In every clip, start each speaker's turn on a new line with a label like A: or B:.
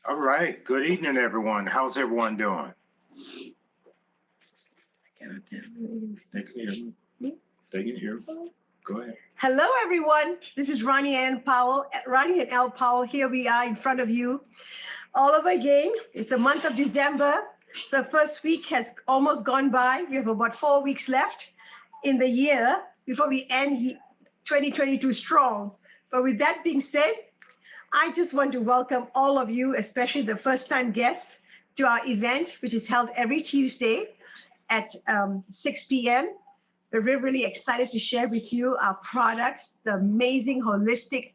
A: All right. Good evening, everyone. How's everyone doing? They can hear me. They can hear me. Go ahead.
B: Hello, everyone. This is Ronnie and L. Powell. Here we are in front of you all over again. It's the month of December. The first week has almost gone by. We have about 4 weeks left in the year before we end 2022 strong. But with that being said, I just want to welcome all of you, especially the first-time guests, to our event, which is held every Tuesday at 6 p.m. We're really excited to share with you our products, the amazing holistic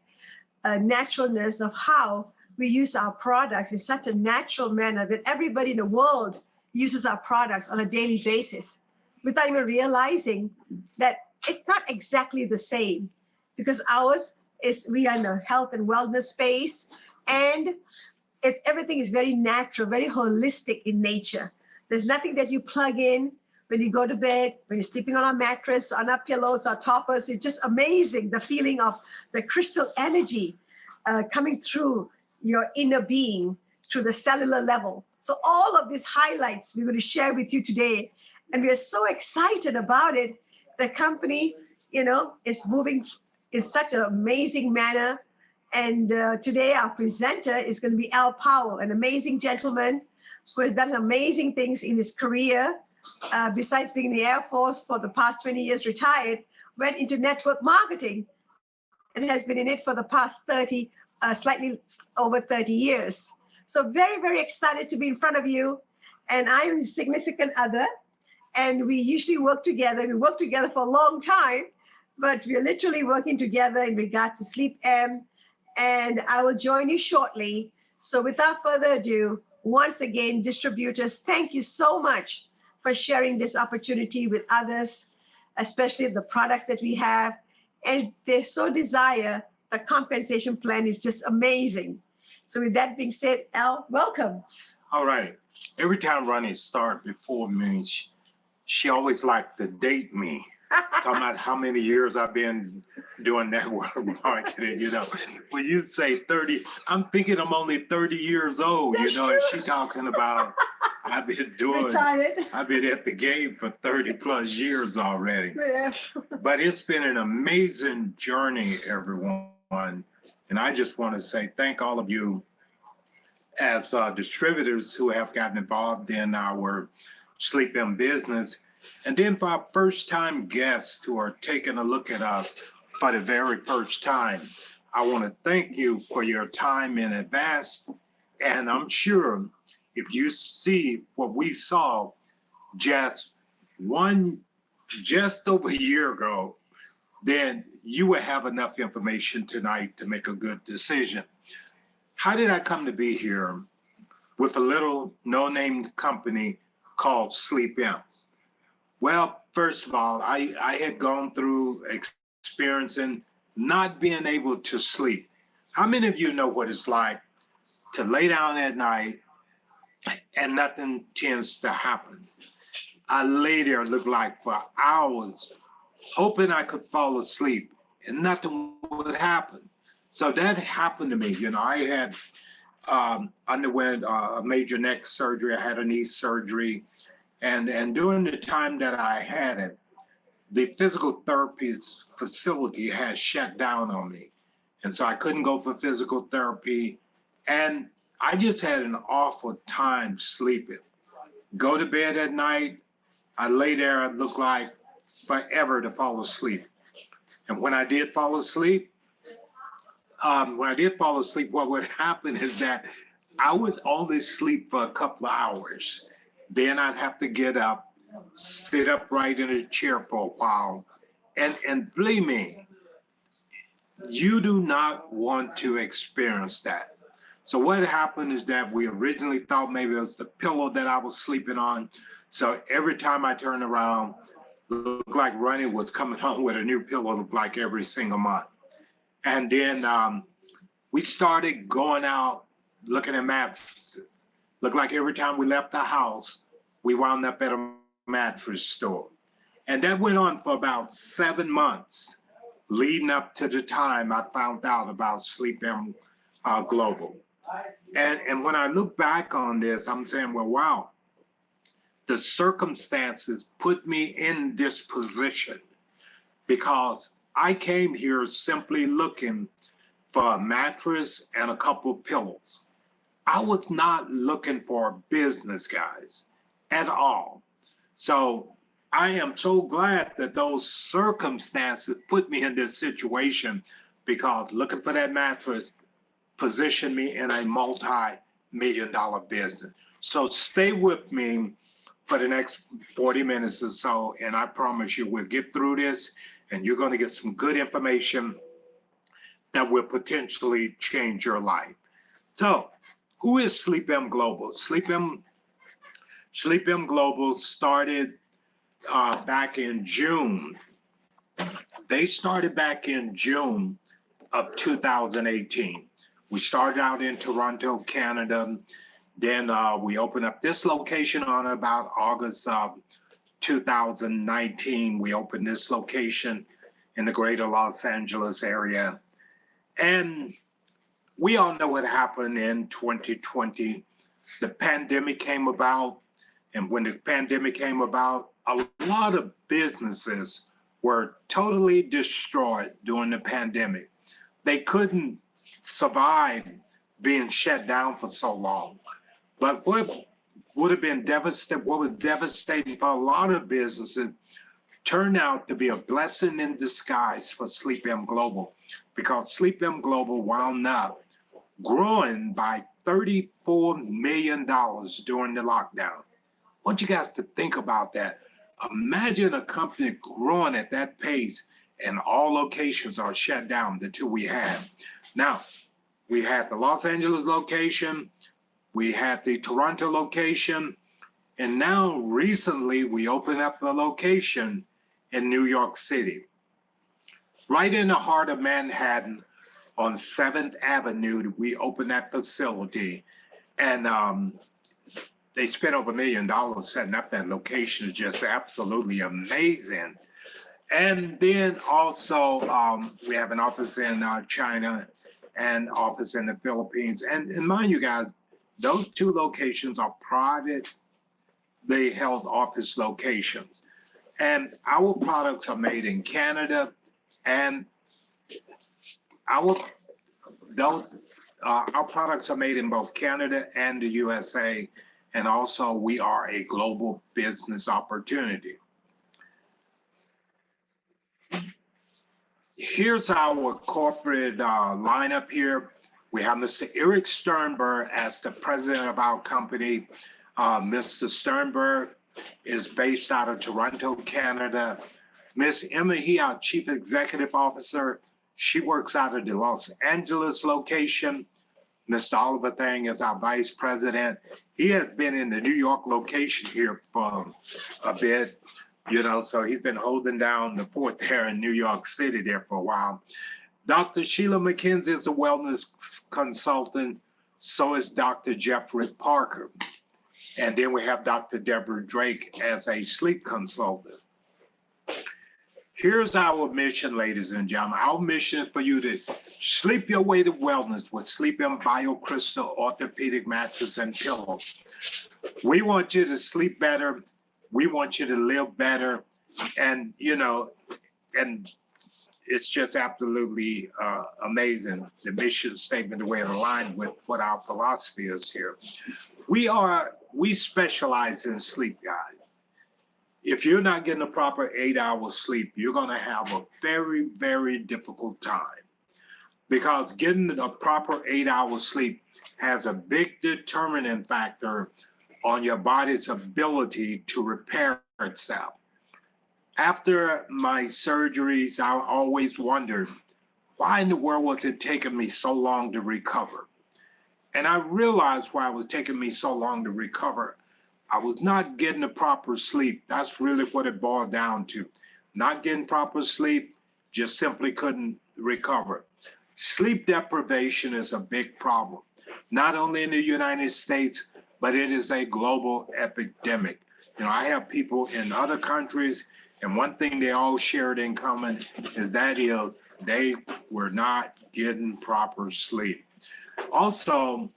B: naturalness of how we use our products in such a natural manner that everybody in the world uses our products on a daily basis without even realizing that it's not exactly the same, because ours is, we are in the health and wellness space, and everything is very natural, very holistic in nature. There's nothing that you plug in when you go to bed, when you're sleeping on our mattress, on our pillows, our toppers. It's just amazing, the feeling of the crystal energy coming through your inner being, through the cellular level. So all of these highlights we're going to share with you today. And we are so excited about it. The company, is moving in such an amazing manner. And today our presenter is going to be Al Powell, an amazing gentleman who has done amazing things in his career. Besides being in the Air Force for the past 20 years, retired, went into network marketing and has been in it for the past slightly over 30 years. So very, very excited to be in front of you. And I'm his significant other. And we usually work together. We work together for a long time, but we're literally working together in regard to Sleepm. And I will join you shortly. So without further ado, once again, distributors, thank you so much for sharing this opportunity with others, especially the products that we have. And they so desire, the compensation plan is just amazing. So with that being said, Al, welcome.
A: All right. Every time Ronnie starts before me, she always liked to date me. Talking about how many years I've been doing network marketing, When you say 30, I'm thinking I'm only 30 years old,
B: That's
A: and
B: true.
A: she talking about I've been
B: Retired.
A: I've been at the game for 30 plus years already.
B: Yeah.
A: But it's been an amazing journey, everyone. And I just want to say thank all of you as distributors who have gotten involved in our Sleepm business. And then for our first-time guests who are taking a look at us for the very first time, I want to thank you for your time in advance. And I'm sure if you see what we saw just over a year ago, then you will have enough information tonight to make a good decision. How did I come to be here with a little no-name company called Sleepm? Well, first of all, I had gone through experiencing not being able to sleep. How many of you know what it's like to lay down at night and nothing tends to happen? I lay there, looked like for hours, hoping I could fall asleep and nothing would happen. So that happened to me. I had underwent a major neck surgery. I had a knee surgery. And during the time that I had it, the physical therapy facility had shut down on me. And so I couldn't go for physical therapy. And I just had an awful time sleeping. Go to bed at night, I lay there, it looked like forever to fall asleep. And when I did fall asleep, what would happen is that I would only sleep for a couple of hours. Then I'd have to get up, sit upright in a chair for a while. And believe me, you do not want to experience that. So what happened is that we originally thought maybe it was the pillow that I was sleeping on. So every time I turned around, it looked like Ronnie was coming home with a new pillow like every single month. And then we started going out looking at mattresses. Looked like every time we left the house, we wound up at a mattress store. And that went on for about 7 months, leading up to the time I found out about Sleepm Global. And when I look back on this, I'm saying, well, wow, the circumstances put me in this position because I came here simply looking for a mattress and a couple pillows. I was not looking for a business, guys, at all. So I am so glad that those circumstances put me in this situation because looking for that mattress positioned me in a multi-million-dollar business. So stay with me for the next 40 minutes or so, and I promise you we'll get through this and you're going to get some good information that will potentially change your life. So who is Sleepm Global? Sleepm Global started back in June. They started back in June of 2018. We started out in Toronto, Canada. Then we opened up this location on about August of 2019. We opened this location in the greater Los Angeles area. And we all know what happened in 2020. The pandemic came about. And when the pandemic came about, a lot of businesses were totally destroyed during the pandemic. They couldn't survive being shut down for so long. But what would have been devastating, what was devastating for a lot of businesses turned out to be a blessing in disguise for Sleepm Global, because Sleepm Global wound up growing by $34 million during the lockdown. I want you guys to think about that. Imagine a company growing at that pace and all locations are shut down, the two we had. Now, we had the Los Angeles location, we had the Toronto location, and now recently we opened up a location in New York City. Right in the heart of Manhattan on 7th Avenue, we opened that facility. And they spent over $1 million setting up that location. It's just absolutely amazing. And then also we have an office in China and office in the Philippines. And mind you guys, those two locations are privately held office locations. And our products are made in Canada, and our products are made in both Canada and the USA. And also we are a global business opportunity. Here's our corporate lineup here. We have Mr. Eric Sternberg as the president of our company. Mr. Sternberg is based out of Toronto, Canada. Miss Emma He, our chief executive officer, she works out of the Los Angeles location. Mr. Oliver Thang is our vice president. He has been in the New York location here for a bit, you know, so he's been holding down the fort there in New York City there for a while. Dr. Sheila McKenzie is a wellness consultant. So is Dr. Jeffrey Parker. And then we have Dr. Deborah Drake as a sleep consultant. Here's our mission, ladies and gentlemen. Our mission is for you to sleep your way to wellness with Sleepm Biocrystal orthopedic mattress and pillows. We want you to sleep better. We want you to live better. And, you know, and it's just absolutely amazing, the mission statement, the way it aligned with what our philosophy is here. We specialize in sleep, guys. If you're not getting a proper 8-hour sleep, you're gonna have a very, very difficult time, because getting a proper 8-hour sleep has a big determining factor on your body's ability to repair itself. After my surgeries, I always wondered, why in the world was it taking me so long to recover? And I realized why it was taking me so long to recover. I was not getting the proper sleep. That's really what it boiled down to. Not getting proper sleep, just simply couldn't recover. Sleep deprivation is a big problem, not only in the United States, but it is a global epidemic. You know, I have people in other countries, and one thing they all shared in common is that they were not getting proper sleep. Also,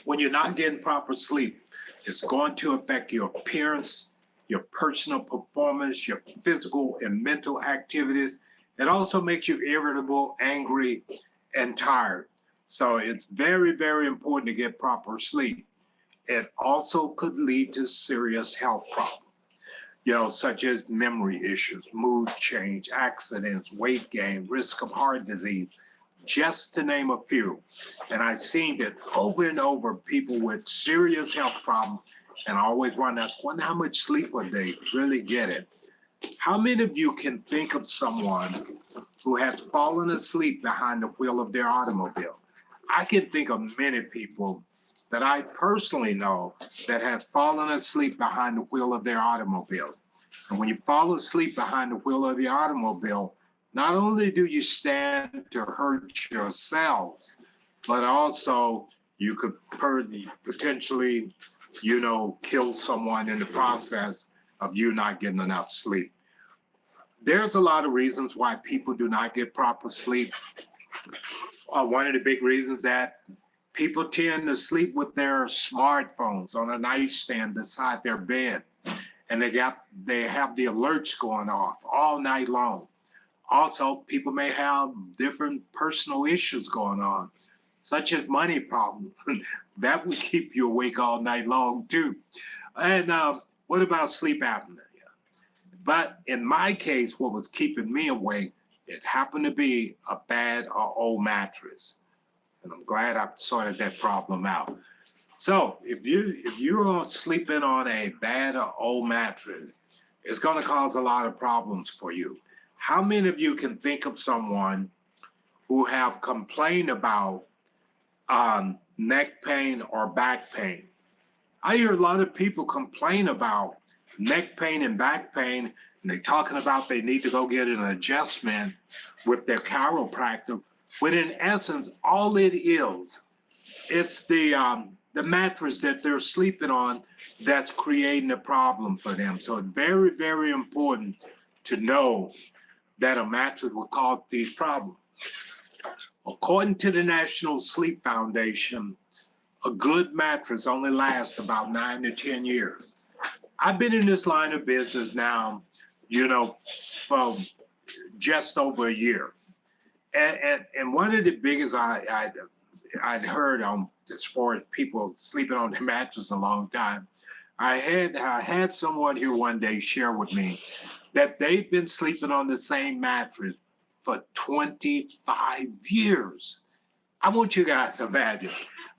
A: when you're not getting proper sleep, it's going to affect your appearance, your personal performance, your physical and mental activities. It also makes you irritable, angry, and tired. So it's very, very important to get proper sleep. It also could lead to serious health problems, such as memory issues, mood change, accidents, weight gain, risk of heart disease, just to name a few. And I've seen that over and over, people with serious health problems, and I always wonder how much sleep are they really getting? How many of you can think of someone who has fallen asleep behind the wheel of their automobile? I can think of many people that I personally know that have fallen asleep behind the wheel of their automobile. And when you fall asleep behind the wheel of your automobile, not only do you stand to hurt yourselves, but also you could potentially, kill someone in the process of you not getting enough sleep. There's a lot of reasons why people do not get proper sleep. One of the big reasons that people tend to sleep with their smartphones on a nightstand beside their bed, and they have the alerts going off all night long. Also, people may have different personal issues going on, such as money problems. That would keep you awake all night long too. And what about sleep apnea? But in my case, what was keeping me awake, it happened to be a bad or old mattress. And I'm glad I sorted that problem out. So if you're sleeping on a bad or old mattress, it's going to cause a lot of problems for you. How many of you can think of someone who have complained about neck pain or back pain? I hear a lot of people complain about neck pain and back pain, and they're talking about they need to go get an adjustment with their chiropractor. When in essence, all it is, it's the mattress that they're sleeping on that's creating a problem for them. So it's very, very important to know that a mattress will cause these problems. According to the National Sleep Foundation, a good mattress only lasts about 9 to 10 years. I've been in this line of business now, for just over a year. And one of the biggest I'd heard on as far as people sleeping on their mattress a long time, I had someone here one day share with me that they've been sleeping on the same mattress for 25 years. I want you guys to imagine.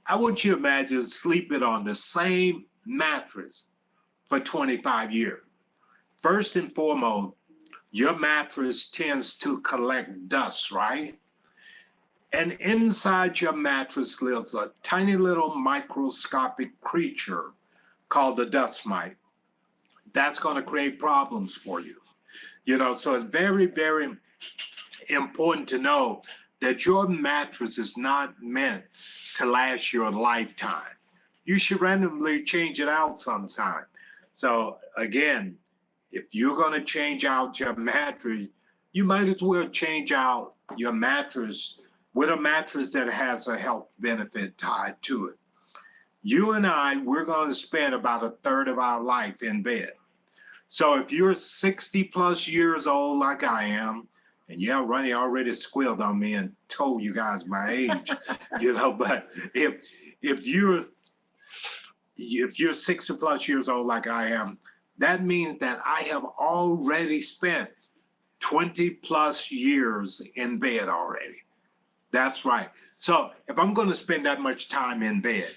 A: I want you to imagine sleeping on the same mattress for 25 years. First and foremost, your mattress tends to collect dust, right? And inside your mattress lives a tiny little microscopic creature called the dust mite. That's going to create problems for you. So it's very, very important to know that your mattress is not meant to last your lifetime. You should randomly change it out sometime. So again, if you're going to change out your mattress, you might as well change out your mattress with a mattress that has a health benefit tied to it. You and we're going to spend about a third of our life in bed. So if you're 60 plus years old like I am, and yeah, Ronnie already squealed on me and told you guys my age, but if you're 60 plus years old like I am, that means that I have already spent 20 plus years in bed already. That's right. So if I'm going to spend that much time in bed,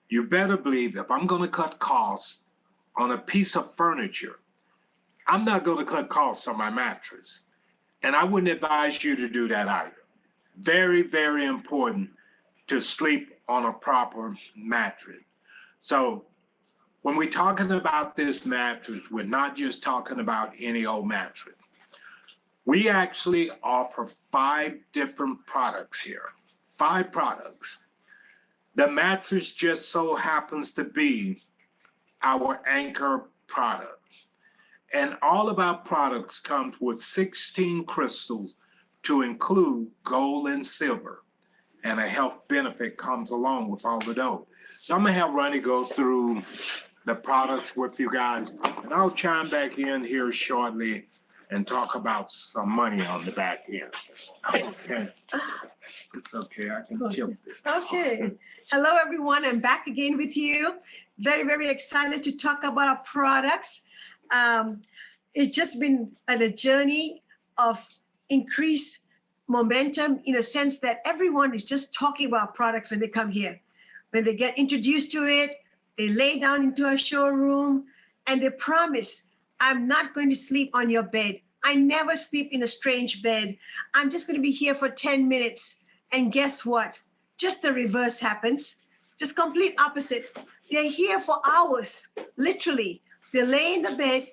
A: you better believe if I'm going to cut costs on a piece of furniture, I'm not going to cut costs on my mattress. And I wouldn't advise you to do that either. Very, very important to sleep on a proper mattress. So when we're talking about this mattress, we're not just talking about any old mattress. We actually offer 5 different products here, 5 products. The mattress just so happens to be our anchor product. And all of our products come with 16 crystals to include gold and silver. and a health benefit comes along with all of those. So I'm gonna have Ronnie go through the products with you guys, and I'll chime back in here shortly and talk about some money on the back end. Okay. It's okay, I can tilt it.
B: Okay. Hello, everyone. I'm back again with you. Very, very excited to talk about our products. It's just been a journey of increased momentum in a sense that everyone is just talking about products when they come here. When they get introduced to it, they lay down into a showroom and they promise, I'm not going to sleep on your bed. I never sleep in a strange bed. I'm just going to be here for 10 minutes. And guess what? Just the reverse happens. Just complete opposite. They're here for hours, literally. They lay in the bed,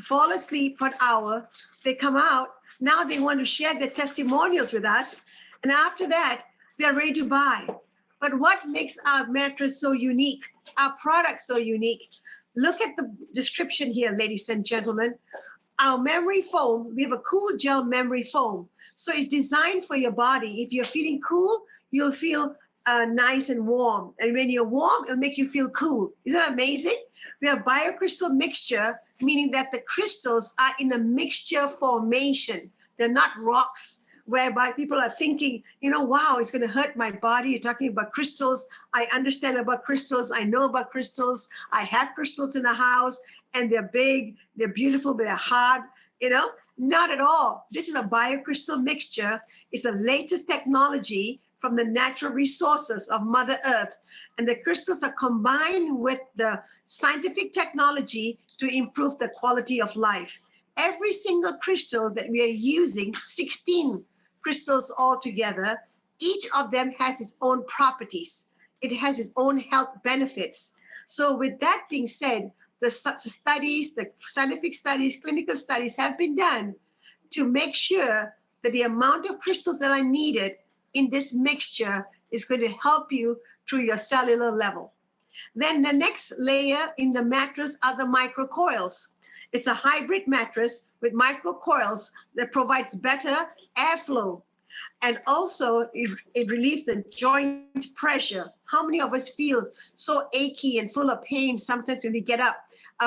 B: fall asleep for an hour. They come out. Now they want to share their testimonials with us. And after that, they're ready to buy. But what makes our mattress so unique, our product so unique? Look at the description here, ladies and gentlemen. Our memory foam, we have a cool gel memory foam. So it's designed for your body. If you're feeling cool, you'll feel nice and warm. And when you're warm, it'll make you feel cool. Isn't that amazing? We have biocrystal mixture, meaning that the crystals are in a mixture formation. They're not rocks, whereby people are thinking, you know, wow, it's going to hurt my body. You're talking about crystals. I understand about crystals. I know about crystals. I have crystals in the house, and they're big, they're beautiful, but they're hard, you know? Not at all. This is a biocrystal mixture. It's the latest technology from the natural resources of Mother Earth. And the crystals are combined with the scientific technology to improve the quality of life. Every single crystal that we are using, 16 crystals altogether, each of them has its own properties. It has its own health benefits. So with that being said, the studies, the scientific studies, clinical studies have been done to make sure that the amount of crystals that are needed in this mixture is going to help you through your cellular level. Then the next layer in the mattress are the microcoils. It's a hybrid mattress with microcoils that provides better airflow. And also it relieves the joint pressure. How many of us feel so achy and full of pain sometimes when we get up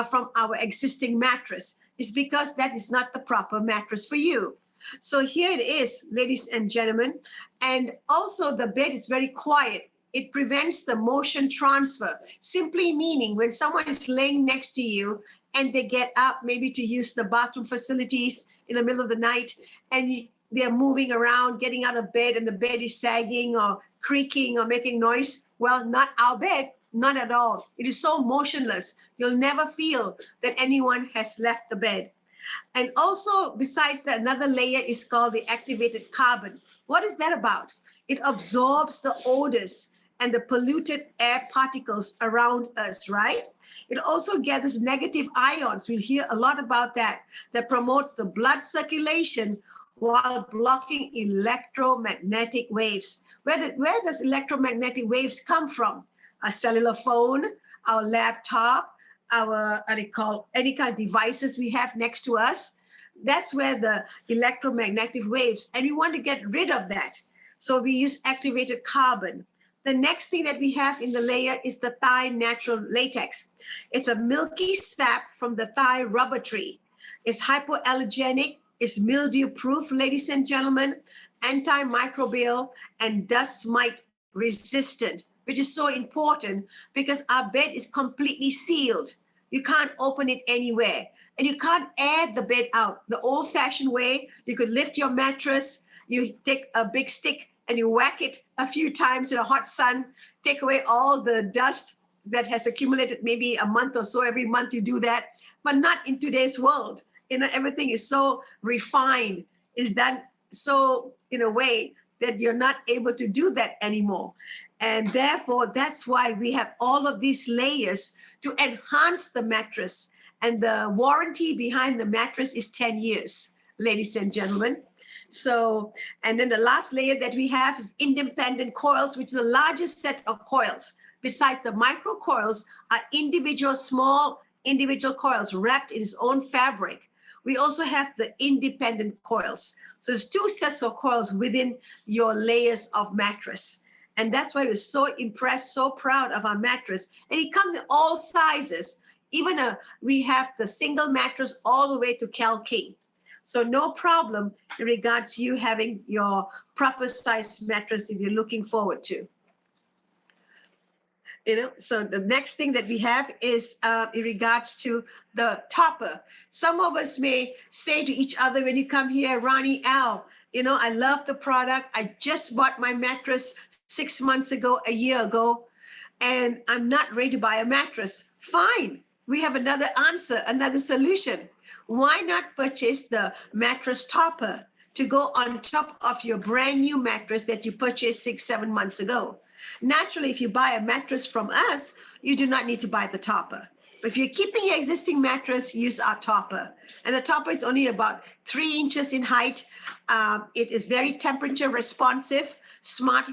B: from our existing mattress? It's because that is not the proper mattress for you. So here it is, ladies and gentlemen. And also the bed is very quiet. It prevents the motion transfer, simply meaning when someone is laying next to you and they get up maybe to use the bathroom facilities in the middle of the night, and they're moving around, getting out of bed, and the bed is sagging or creaking or making noise. Well, not our bed, not at all. It is so motionless. You'll never feel that anyone has left the bed. And also, besides that, another layer is called the activated carbon. What is that about? It absorbs the odors and the polluted air particles around us, right? It also gathers negative ions. We'll hear a lot about that. That promotes the blood circulation while blocking electromagnetic waves. Where does electromagnetic waves come from? A cellular phone, our laptop, our any kind of devices we have next to us. That's where the electromagnetic waves, and we want to get rid of that. So we use activated carbon. The next thing that we have in the layer is the Thai natural latex. It's a milky sap from the Thai rubber tree. It's hypoallergenic, it's mildew proof, ladies and gentlemen, antimicrobial and dust mite resistant, which is so important because our bed is completely sealed. You can't open it anywhere, and you can't air the bed out. The old-fashioned way, you could lift your mattress, you take a big stick and you whack it a few times in a hot sun, take away all the dust that has accumulated maybe a month or so. Every month you do that, but not in today's world. You know, everything is so refined, is done so in a way that you're not able to do that anymore. And therefore, that's why we have all of these layers to enhance the mattress. And the warranty behind the mattress is 10 years, ladies and gentlemen. So, and then the last layer that we have is independent coils, which is the largest set of coils. Besides the micro coils are individual small individual coils wrapped in its own fabric. We also have the independent coils. So there's two sets of coils within your layers of mattress. And that's why we're so impressed, so proud of our mattress. And it comes in all sizes. Even we have the single mattress all the way to Cal King. So no problem in regards to you having your proper size mattress if you're looking forward to. So the next thing that we have is in regards to the topper. Some of us may say to each other when you come here, Ronnie, Al, I love the product. I just bought my mattress 6 months ago, a year ago, and I'm not ready to buy a mattress. Fine. We have another answer, another solution. Why not purchase the mattress topper to go on top of your brand new mattress that you purchased 6-7 months ago? Naturally, if you buy a mattress from us, you do not need to buy the topper. If you're keeping your existing mattress, use our topper. And the topper is only about 3 inches in height. It is very temperature responsive, smart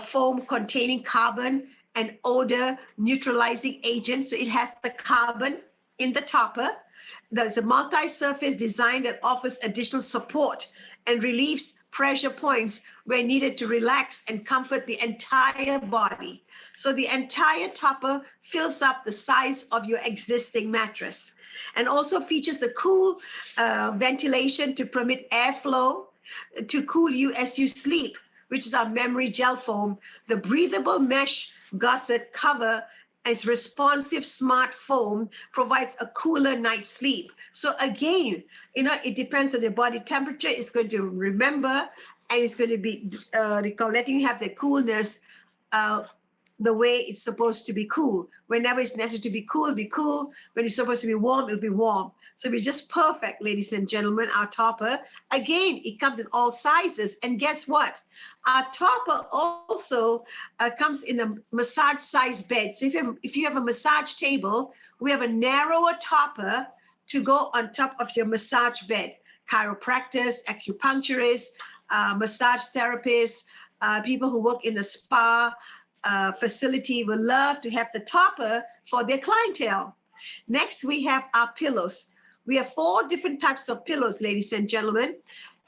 B: foam containing carbon and odor neutralizing agent. So it has the carbon in the topper. There's a multi-surface design that offers additional support and relieves pressure points where needed to relax and comfort the entire body. So the entire topper fills up the size of your existing mattress, and also features the cool ventilation to permit airflow to cool you as you sleep, which is our memory gel foam. The breathable mesh gusset cover as responsive smart foam provides a cooler night's sleep. So again, it depends on the body temperature. It's going to remember, and it's going to be letting you have the coolness the way it's supposed to be cool. Whenever it's necessary to be cool, be cool. When it's supposed to be warm, it'll be warm. So it's just perfect, ladies and gentlemen, our topper. Again, it comes in all sizes. And guess what? Our topper also comes in a massage size bed. So if you have a massage table, we have a narrower topper to go on top of your massage bed. Chiropractors, acupuncturists, massage therapists, people who work in a spa facility will love to have the topper for their clientele. Next, we have our pillows. We have 4 different types of pillows, ladies and gentlemen,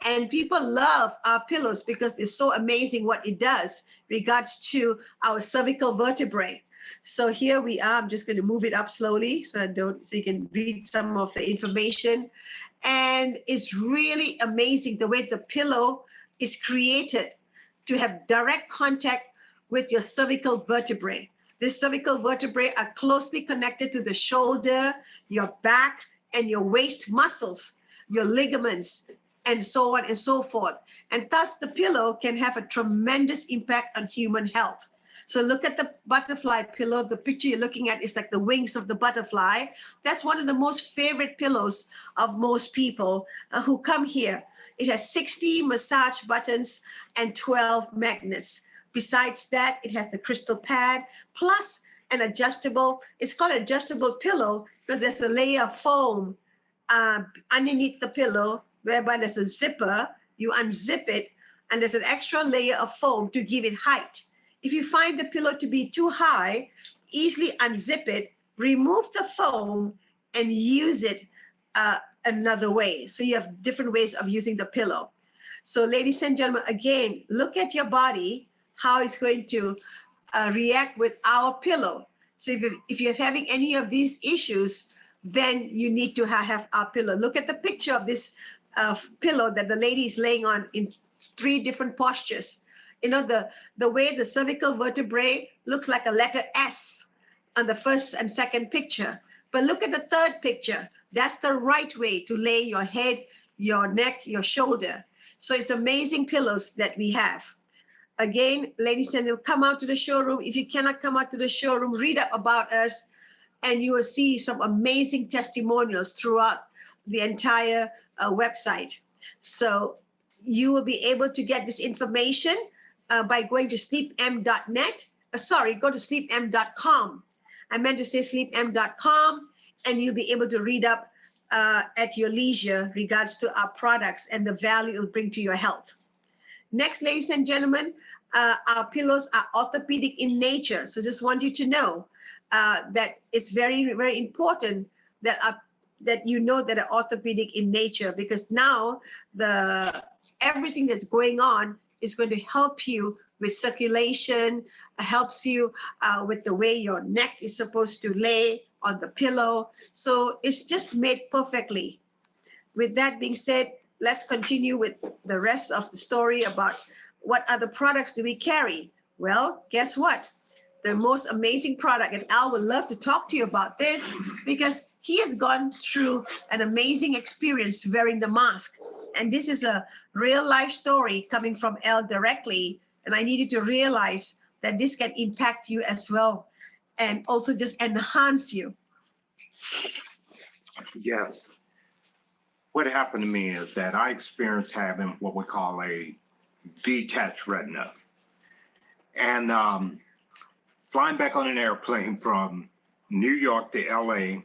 B: and people love our pillows because it's so amazing what it does in regards to our cervical vertebrae. So here we are. I'm just going to move it up slowly so you can read some of the information. And it's really amazing the way the pillow is created to have direct contact with your cervical vertebrae. The cervical vertebrae are closely connected to the shoulder, your back, and your waist muscles, your ligaments, and so on and so forth. And thus the pillow can have a tremendous impact on human health. So look at the butterfly pillow. The picture you're looking at is like the wings of the butterfly. That's one of the most favorite pillows of most people who come here. It has 60 massage buttons and 12 magnets. Besides that, it has the crystal pad plus an adjustable, it's called adjustable pillow because there's a layer of foam underneath the pillow, whereby there's a zipper, you unzip it, and there's an extra layer of foam to give it height. If you find the pillow to be too high, easily unzip it, remove the foam, and use it another way. So you have different ways of using the pillow. So ladies and gentlemen, again, look at your body, how it's going to react with our pillow. So if you're having any of these issues, then you need to have our pillow. Look at the picture of this pillow that the lady is laying on in 3 different postures. The way the cervical vertebrae looks like a letter S on the first and second picture. But look at the third picture. That's the right way to lay your head, your neck, your shoulder. So it's amazing pillows that we have. Again, ladies and gentlemen, come out to the showroom. If you cannot come out to the showroom, read up about us, and you will see some amazing testimonials throughout the entire website. So you will be able to get this information by going to sleepm.net. Go to sleepm.com. I meant to say sleepm.com, and you'll be able to read up at your leisure regards to our products and the value it will bring to your health. Next, ladies and gentlemen, our pillows are orthopedic in nature. So just want you to know that it's very, very important that you know that are orthopedic in nature, because now everything that's going on is going to help you with circulation, helps you with the way your neck is supposed to lay on the pillow. So it's just made perfectly. With that being said, let's continue with the rest of the story about what other products do we carry. Well, guess what? The most amazing product, and Al would love to talk to you about this because he has gone through an amazing experience wearing the mask. And this is a real life story coming from Al directly. And I need you to realize that this can impact you as well and also just enhance you.
A: Yes. What happened to me is that I experienced having what we call a detached retina. And flying back on an airplane from New York to LA,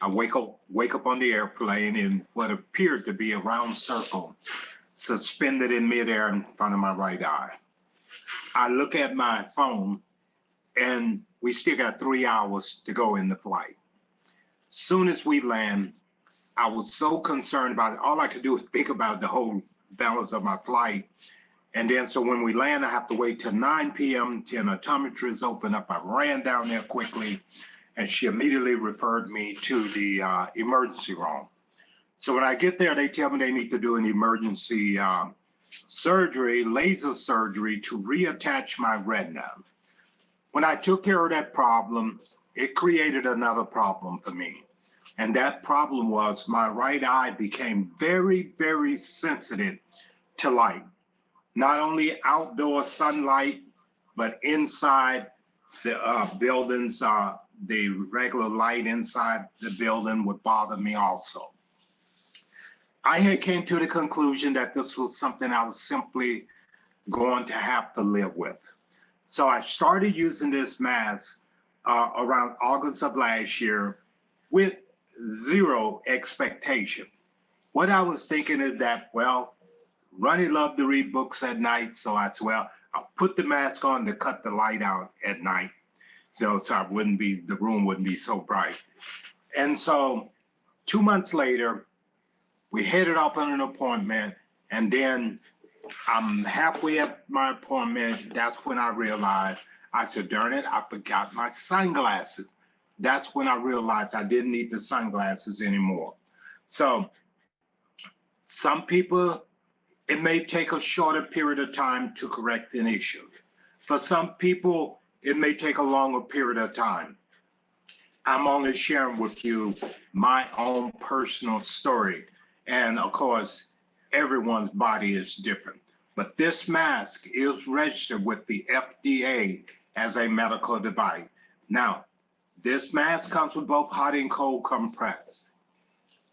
A: I wake up on the airplane in what appeared to be a round circle suspended in midair in front of my right eye. I look at my phone and we still got 3 hours to go in the flight. Soon as we land, I was so concerned about it. All I could do was think about the whole balance of my flight. And then, so when we land, I have to wait till 9 p.m. till an optometrist open up. I ran down there quickly, and she immediately referred me to the emergency room. So when I get there, they tell me they need to do an emergency surgery, laser surgery, to reattach my retina. When I took care of that problem, it created another problem for me. And that problem was my right eye became very, very sensitive to light. Not only outdoor sunlight, but inside the buildings, the regular light inside the building would bother me also. I had came to the conclusion that this was something I was simply going to have to live with. So I started using this mask around August of last year with zero expectation. What I was thinking is that, well, Ronnie loved to read books at night, so I said, well, I'll put the mask on to cut the light out at night, so I wouldn't be, the room wouldn't be so bright. And so 2 months later, we headed off on an appointment, and then I'm halfway at my appointment. That's when I realized, I said, darn it, I forgot my sunglasses. That's when I realized I didn't need the sunglasses anymore. So some people, it may take a shorter period of time to correct an issue. For some people, it may take a longer period of time. I'm only sharing with you my own personal story. And of course, everyone's body is different. But this mask is registered with the FDA as a medical device. Now, this mask comes with both hot and cold compress.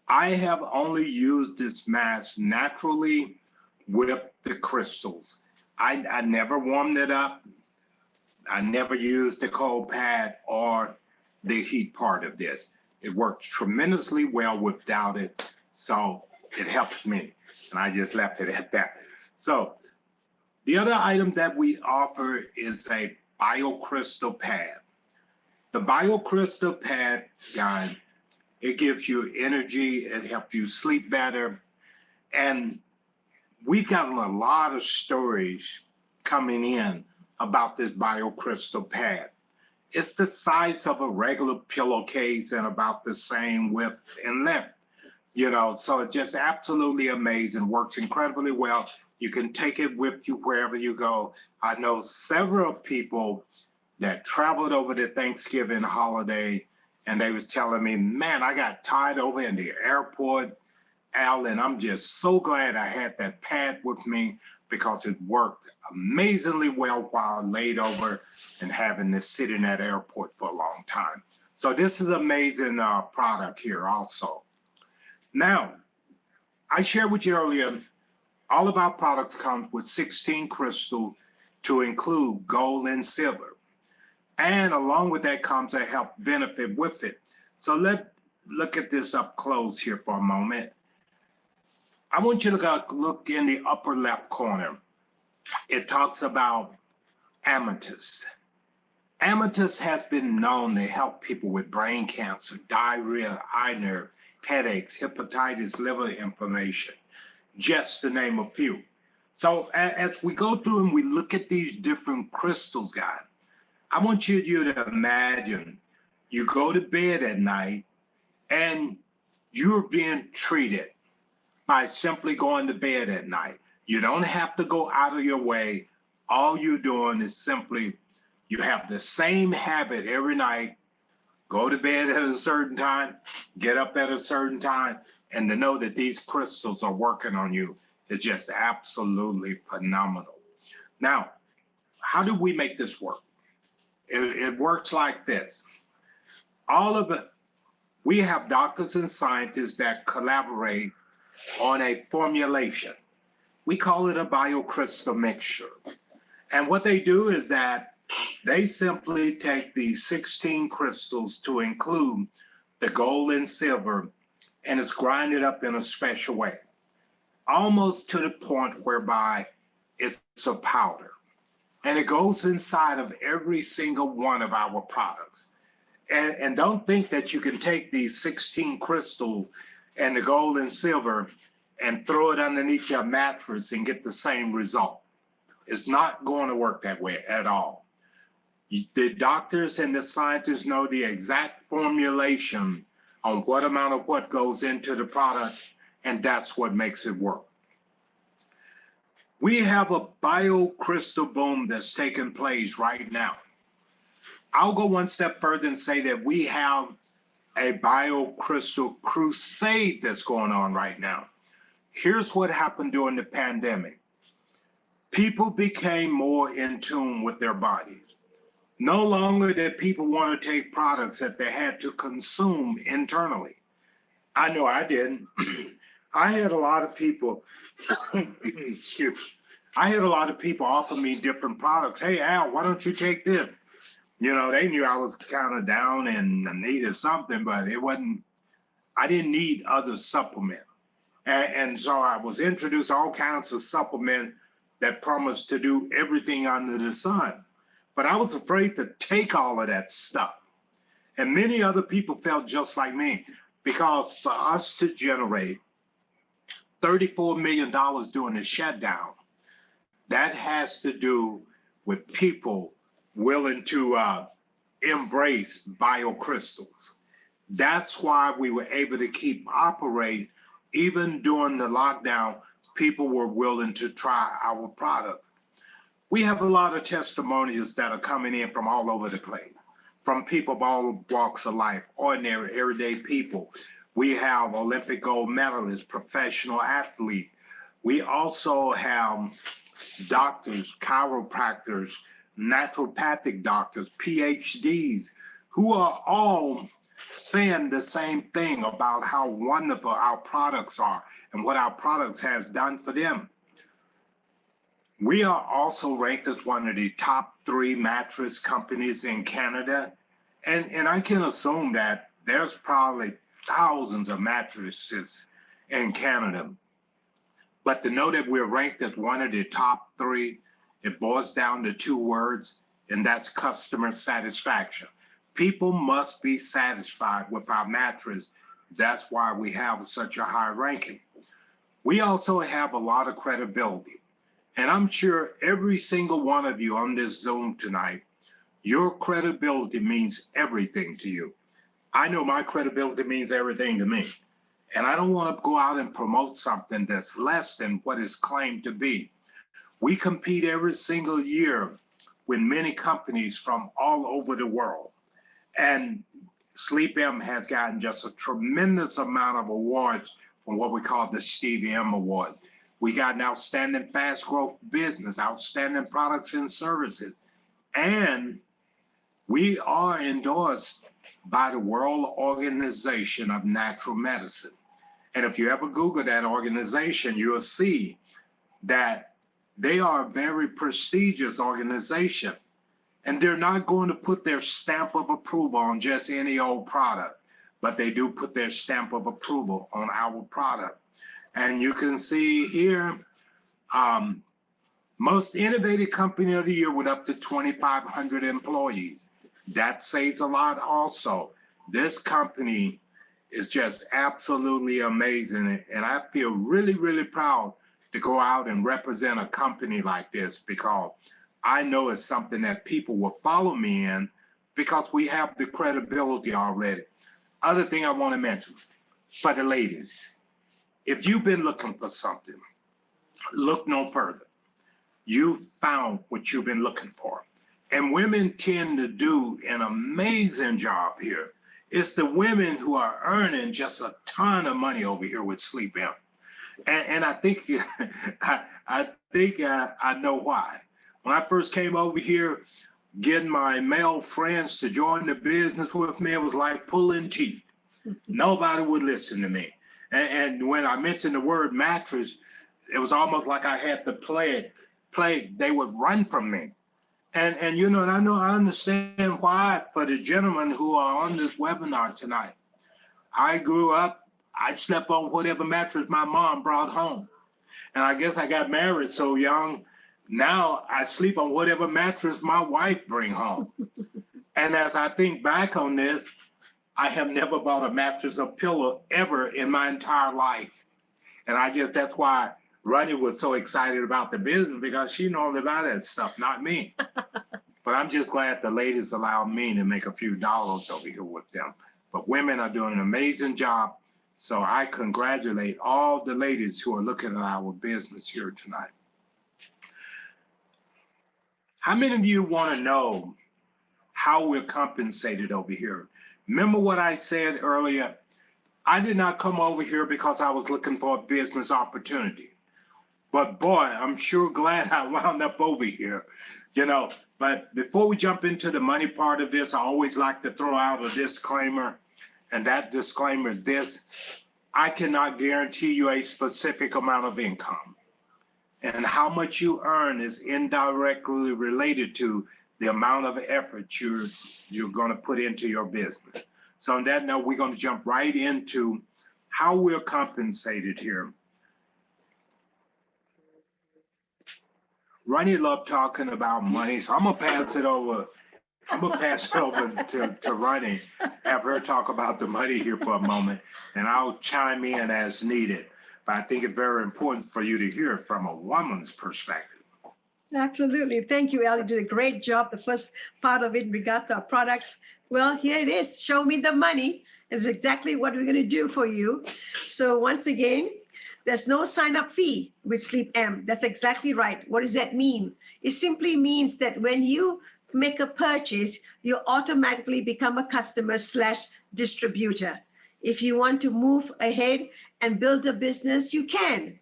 A: I have only used this mask naturally with the crystals. I never warmed it up. I never used the cold pad or the heat part of this. It works tremendously well without it, so it helps me. And I just left it at that. So the other item that we offer is a Biocrystal pad. The Biocrystal pad, guys, it gives you energy, it helps you sleep better. And we've gotten a lot of stories coming in about this Biocrystal pad. It's the size of a regular pillowcase and about the same width and length. You know, so it's just absolutely amazing, works incredibly well. You can take it with you wherever you go. I know several people that traveled over the Thanksgiving holiday, and they was telling me, man, I got tied over in the airport, Al, and I'm just so glad I had that pad with me because it worked amazingly well while laid over and having to sit in that airport for a long time. So this is an amazing product here also. Now, I shared with you earlier, all of our products come with 16 crystals to include gold and silver. And along with that comes a health benefit with it. So let's look at this up close here for a moment. I want you to look in the upper left corner. It talks about amethyst. Amethyst has been known to help people with brain cancer, diarrhea, eye nerve, headaches, hepatitis, liver inflammation, just to name a few. So as we go through and we look at these different crystals, guys, I want you to imagine you go to bed at night and you're being treated by simply going to bed at night. You don't have to go out of your way. All you're doing is simply, you have the same habit every night, go to bed at a certain time, get up at a certain time, and to know that these crystals are working on you is just absolutely phenomenal. Now, how do we make this work? It works like this. All of it, we have doctors and scientists that collaborate on a formulation. We call it a biocrystal mixture. And what they do is that they simply take these 16 crystals to include the gold and silver, and it's grinded up in a special way, almost to the point whereby it's a powder. And it goes inside of every single one of our products. And don't think that you can take these 16 crystals and the gold and silver and throw it underneath your mattress and get the same result. It's not going to work that way at all. The doctors and the scientists know the exact formulation on what amount of what goes into the product, and that's what makes it work. We have a biocrystal boom that's taking place right now. I'll go one step further and say that we have a biocrystal crusade that's going on right now. Here's what happened during the pandemic. People became more in tune with their bodies. No longer did people want to take products that they had to consume internally. I know I didn't. I had a lot of people, excuse me, I had a lot of people offer me different products. Hey, Al, why don't you take this? You know, they knew I was kind of down and needed something, but it wasn't, I didn't need other supplement. And so I was introduced to all kinds of supplement that promised to do everything under the sun. But I was afraid to take all of that stuff. And many other people felt just like me, because for us to generate $34 million during the shutdown, that has to do with people willing to embrace biocrystals. That's why we were able to keep operating. Even during the lockdown, people were willing to try our product. We have a lot of testimonials that are coming in from all over the place, from people of all walks of life, ordinary, everyday people. We have Olympic gold medalists, professional athletes. We also have doctors, chiropractors, naturopathic doctors, PhDs, who are all saying the same thing about how wonderful our products are and what our products have done for them. We are also ranked as one of the top 3 mattress companies in Canada. And I can assume that there's probably thousands of mattresses in Canada. But to know that we're ranked as one of the top 3, it boils down to 2 words, and that's customer satisfaction. People must be satisfied with our mattress. That's why we have such a high ranking. We also have a lot of credibility. And I'm sure every single one of you on this Zoom tonight, your credibility means everything to you. I know my credibility means everything to me. And I don't want to go out and promote something that's less than what is claimed to be. We compete every single year with many companies from all over the world. And Sleepm has gotten just a tremendous amount of awards from what we call the Stevie M Award. We got an outstanding fast growth business, outstanding products and services. And we are endorsed by the World Organization of Natural Medicine. And if you ever Google that organization, you'll see that they are a very prestigious organization. And they're not going to put their stamp of approval on just any old product, but they do put their stamp of approval on our product. And you can see here, most innovative company of the year with up to 2,500 employees. That says a lot also. This company is just absolutely amazing. And I feel really, really proud to go out and represent a company like this, because I know it's something that people will follow me in because we have the credibility already. Other thing I want to mention for the ladies, if you've been looking for something, look no further. You found what you've been looking for. And women tend to do an amazing job here. It's the women who are earning just a ton of money over here with Sleepm. And I think I know why. When I first came over here, getting my male friends to join the business with me, it was like pulling teeth. Nobody would listen to me. And when I mentioned the word mattress, it was almost like I had the plague. They would run from me. And you know, and I understand why for the gentlemen who are on this webinar tonight. I grew up, I slept on whatever mattress my mom brought home. And I guess I got married so young. Now I sleep on whatever mattress my wife bring home. And as I think back on this, I have never bought a mattress or pillow ever in my entire life. And I guess that's why Ronnie was so excited about the business, because she knows about that stuff, not me. But I'm just glad the ladies allowed me to make a few dollars over here with them. But women are doing an amazing job. So I congratulate all the ladies who are looking at our business here tonight. How many of you want to know how we're compensated over here? Remember what I said earlier? I did not come over here because I was looking for a business opportunity. But boy, I'm sure glad I wound up over here, you know. But before we jump into the money part of this, I always like to throw out a disclaimer. And that disclaimer is this: I cannot guarantee you a specific amount of income. And how much you earn is indirectly related to the amount of effort you're going to put into your business. So on that note, we're going to jump right into how we're compensated here. Ronnie loved talking about money, so I'm gonna pass it over. To Ronnie, have her talk about the money here for a moment, and I'll chime in as needed. But I think it's very important for you to hear from a woman's perspective.
B: Absolutely. Thank you, Elle. You did a great job. The first part of it in regards to our products. Well, here it is. Show me the money is exactly what we're going to do for you. So once again, there's no sign-up fee with Sleepm. That's exactly right. What does that mean? It simply means that when you make a purchase, you automatically become a customer/distributor. If you want to move ahead and build a business, you can,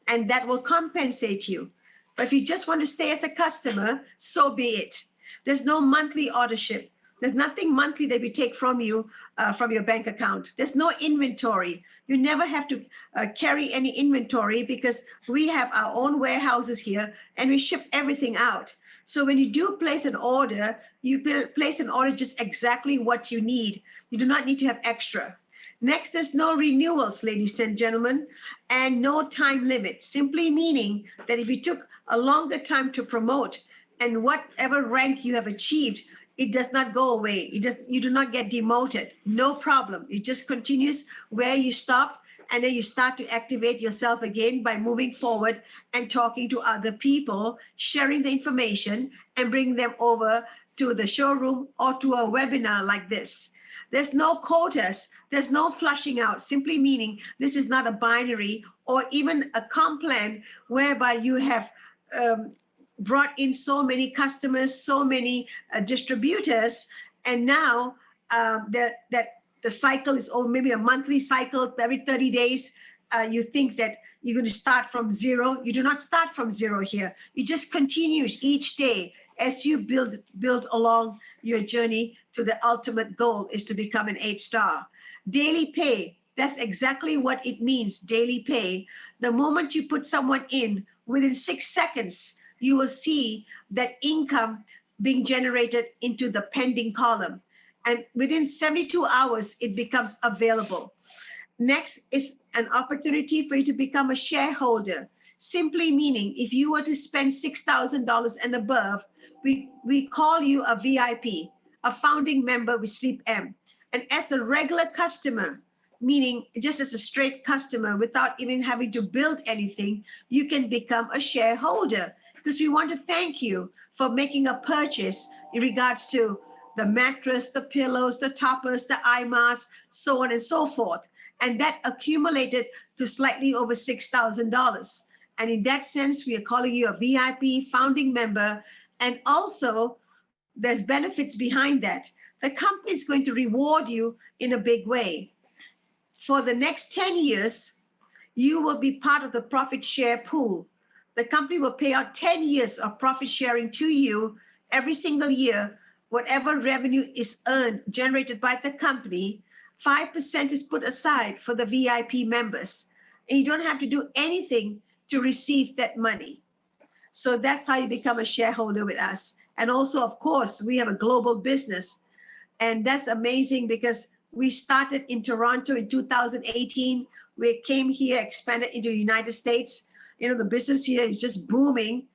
B: and that will compensate you. But if you just want to stay as a customer, so be it. There's no monthly ordership. There's nothing monthly that we take from you, from your bank account. There's no inventory. You never have to carry any inventory because we have our own warehouses here and we ship everything out. So when you do place an order, you place an order just exactly what you need. You do not need to have extra. Next, there's no renewals, ladies and gentlemen, and no time limit, simply meaning that if you took a longer time to promote and whatever rank you have achieved, it does not go away. You do not get demoted. No problem. It just continues where you stopped, and then you start to activate yourself again by moving forward and talking to other people, sharing the information, and bring them over to the showroom or to a webinar like this. There's no quotas. There's no flushing out, simply meaning this is not a binary or even a comp plan whereby you have brought in so many customers, so many distributors, and now that the cycle is maybe a monthly cycle every 30 days, you think that you're going to start from zero. You do not start from zero here. It just continues each day as you build along your journey to the ultimate goal is to become an 8-star. Daily pay, that's exactly what it means, daily pay. The moment you put someone in, within 6 seconds, you will see that income being generated into the pending column. And within 72 hours, it becomes available. Next is an opportunity for you to become a shareholder, simply meaning if you were to spend $6,000 and above, we call you a VIP, a founding member with Sleepm. And as a regular customer, meaning just as a straight customer without even having to build anything, you can become a shareholder, because we want to thank you for making a purchase in regards to the mattress, the pillows, the toppers, the eye mask, so on and so forth. And that accumulated to slightly over $6,000. And in that sense, we are calling you a VIP founding member. And also, there's benefits behind that. The company is going to reward you in a big way. For the next 10 years, you will be part of the profit share pool. The company will pay out 10 years of profit sharing to you every single year. Whatever revenue is earned, generated by the company, 5% is put aside for the VIP members. And you don't have to do anything to receive that money. So that's how you become a shareholder with us. And also, of course, we have a global business. And that's amazing because we started in Toronto in 2018. We came here, expanded into the United States. You know, the business here is just booming.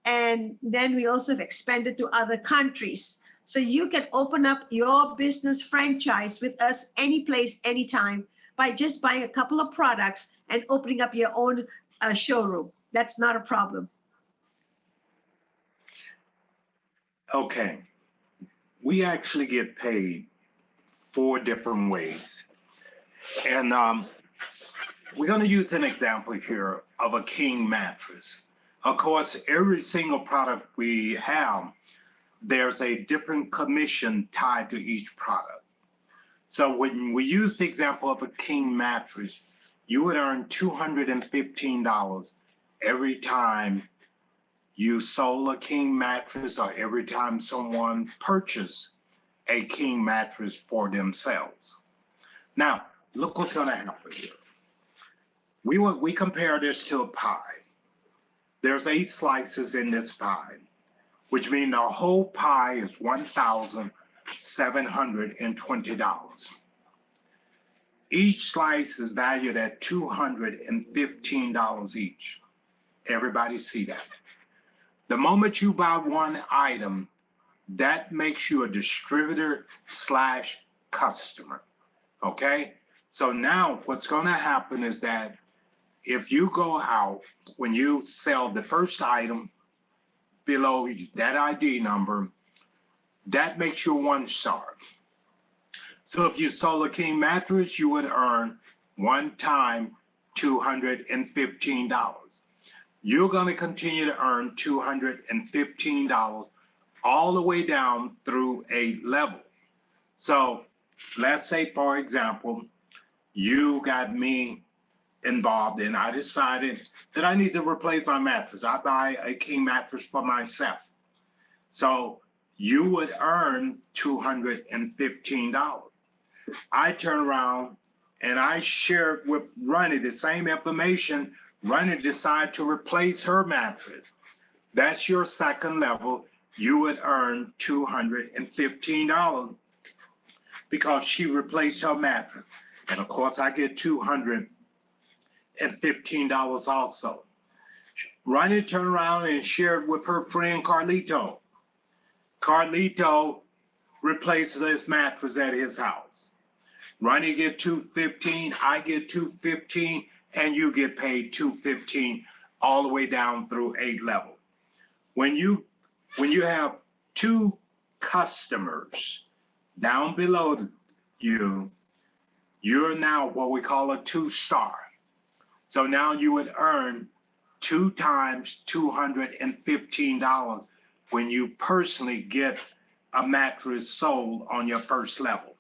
B: And then we also have expanded to other countries. So you can open up your business franchise with us any place, anytime, by just buying a couple of products and opening up your own showroom. That's not a problem.
A: Okay. We actually get paid 4 different ways. And we're going to use an example here of a king mattress. Of course, every single product we have, there's a different commission tied to each product. So when we use the example of a king mattress, you would earn $215 every time you sold a king mattress or every time someone purchased a king mattress for themselves. Now, look what's going to happen here. We compare this to a pie. There's 8 slices in this pie, which means the whole pie is $1,720. Each slice is valued at $215 each. Everybody see that? The moment you buy one item, that makes you a distributor / customer, okay? So now what's going to happen is that if you go out, when you sell the first item below that ID number, that makes you a 1-star. So if you sold a king mattress, you would earn one time $215. You're going to continue to earn $215 all the way down through a level. So let's say, for example, you got me involved and I decided that I need to replace my mattress. I buy a king mattress for myself. So you would earn $215. I turn around and I share with Ronnie the same information. Ronnie decide to replace her mattress. That's your second level. You would earn $215 because she replaced her mattress. And of course, I get $215 also. Ronnie turned around and shared with her friend Carlito. Carlito replaces his mattress at his house. Ronnie get $215, I get $215, and you get paid $215 all the way down through 8 level. When you have 2 customers down below you, you're now what we call a 2-star. So now you would earn 2 times $215 when you personally get a mattress sold on your first level.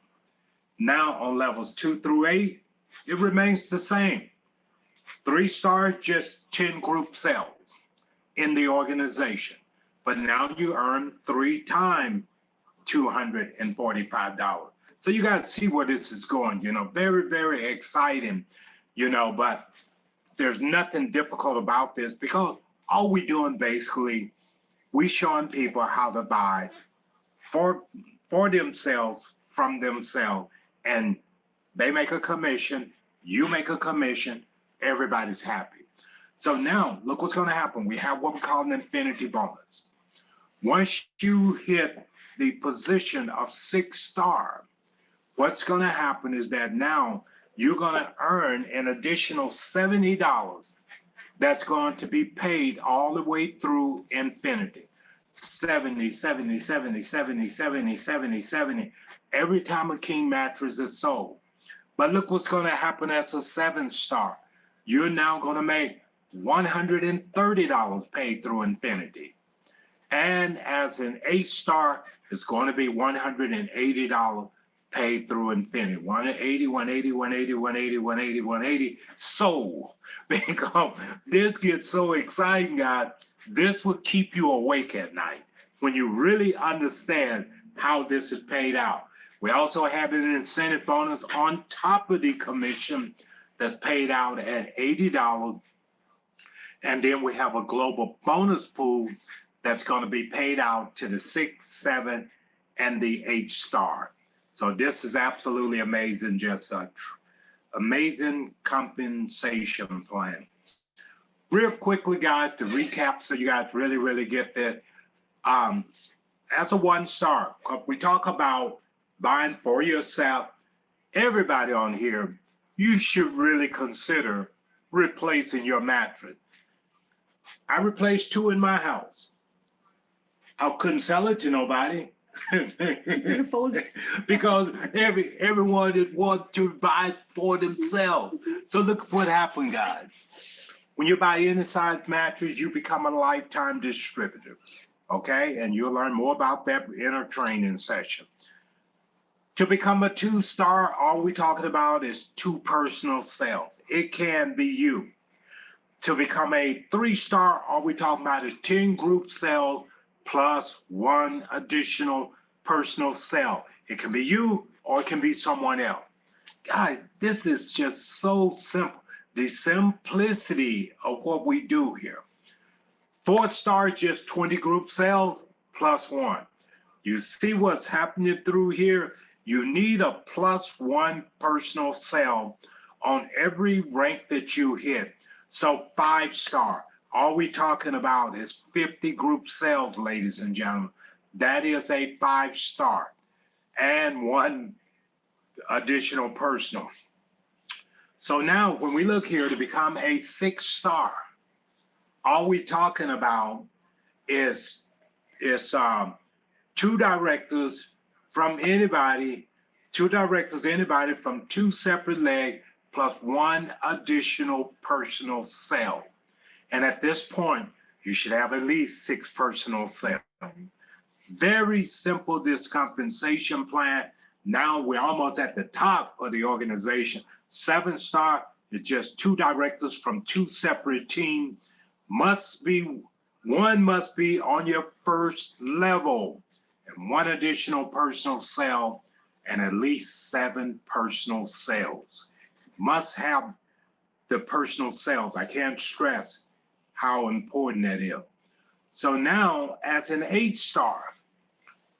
A: Now on levels 2 through 8, it remains the same. 3 stars, just 10 group sales in the organization. But now you earn 3 times $245. So you got to see where this is going, very, very exciting, but there's nothing difficult about this because all we doing basically, we showing people how to buy for themselves, from themselves, and they make a commission, you make a commission, everybody's happy. So now look what's going to happen. We have what we call an infinity bonus. Once you hit the position of 6-star, what's going to happen is that now you're going to earn an additional $70 that's going to be paid all the way through infinity. 70, 70, 70, 70, 70, 70, 70, every time a king mattress is sold. But look what's going to happen as a 7-star. You're now going to make $130 paid through infinity. And as an 8-star, it's going to be $180 paid through infinity. 180, 180, 180, 180, 180, 180, sold. Because this gets so exciting, guys. This will keep you awake at night when you really understand how this is paid out. We also have an incentive bonus on top of the commission that's paid out at $80. And then we have a global bonus pool that's going to be paid out to the 6, 7, and the 8-star. So this is absolutely amazing, just an amazing compensation plan. Real quickly, guys, to recap so you guys really get that. As a 1-star, we talk about buying for yourself. Everybody on here, you should really consider replacing your mattress. I replaced 2 in my house. I couldn't sell it to nobody. Because everyone that want to buy it for themselves. So look what happened, guys. When you buy any size mattress, you become a lifetime distributor, okay? And you'll learn more about that in our training session. To become a 2-star, all we're talking about is 2 personal sales. It can be you. To become a 3-star, all we're talking about is 10 group sales plus 1 additional personal sale. It can be you or it can be someone else. Guys, this is just so simple. The simplicity of what we do here. 4-star is just 20 group sales plus 1. You see what's happening through here? You need a plus 1 personal sale on every rank that you hit. So 5-star, all we're talking about is 50 group sales, ladies and gentlemen. That is a 5-star and 1 additional personal. So now when we look here to become a 6-star, all we're talking about is 2 directors from anybody, 2 directors, anybody from 2 separate legs plus 1 additional personal sale. And at this point, you should have at least 6 personal sales. Very simple, this compensation plan. Now we're almost at the top of the organization. 7-star is just 2 directors from 2 separate teams. One must be on your first level and 1 additional personal sale and at least 7 personal sales. Must have the personal sales. I can't stress how important that is. So now as an 8-star,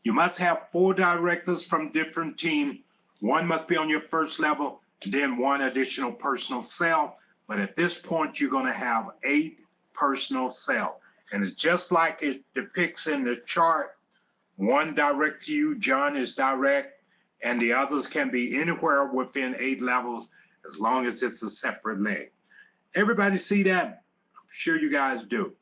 A: you must have 4 directors from different teams. 1 must be on your first level, then 1 additional personal sale. But at this point, you're going to have 8 personal sale. And it's just like it depicts in the chart. 1 direct to you, John, is direct, and the others can be anywhere within 8 levels as long as it's a separate leg. Everybody see that? I'm sure you guys do.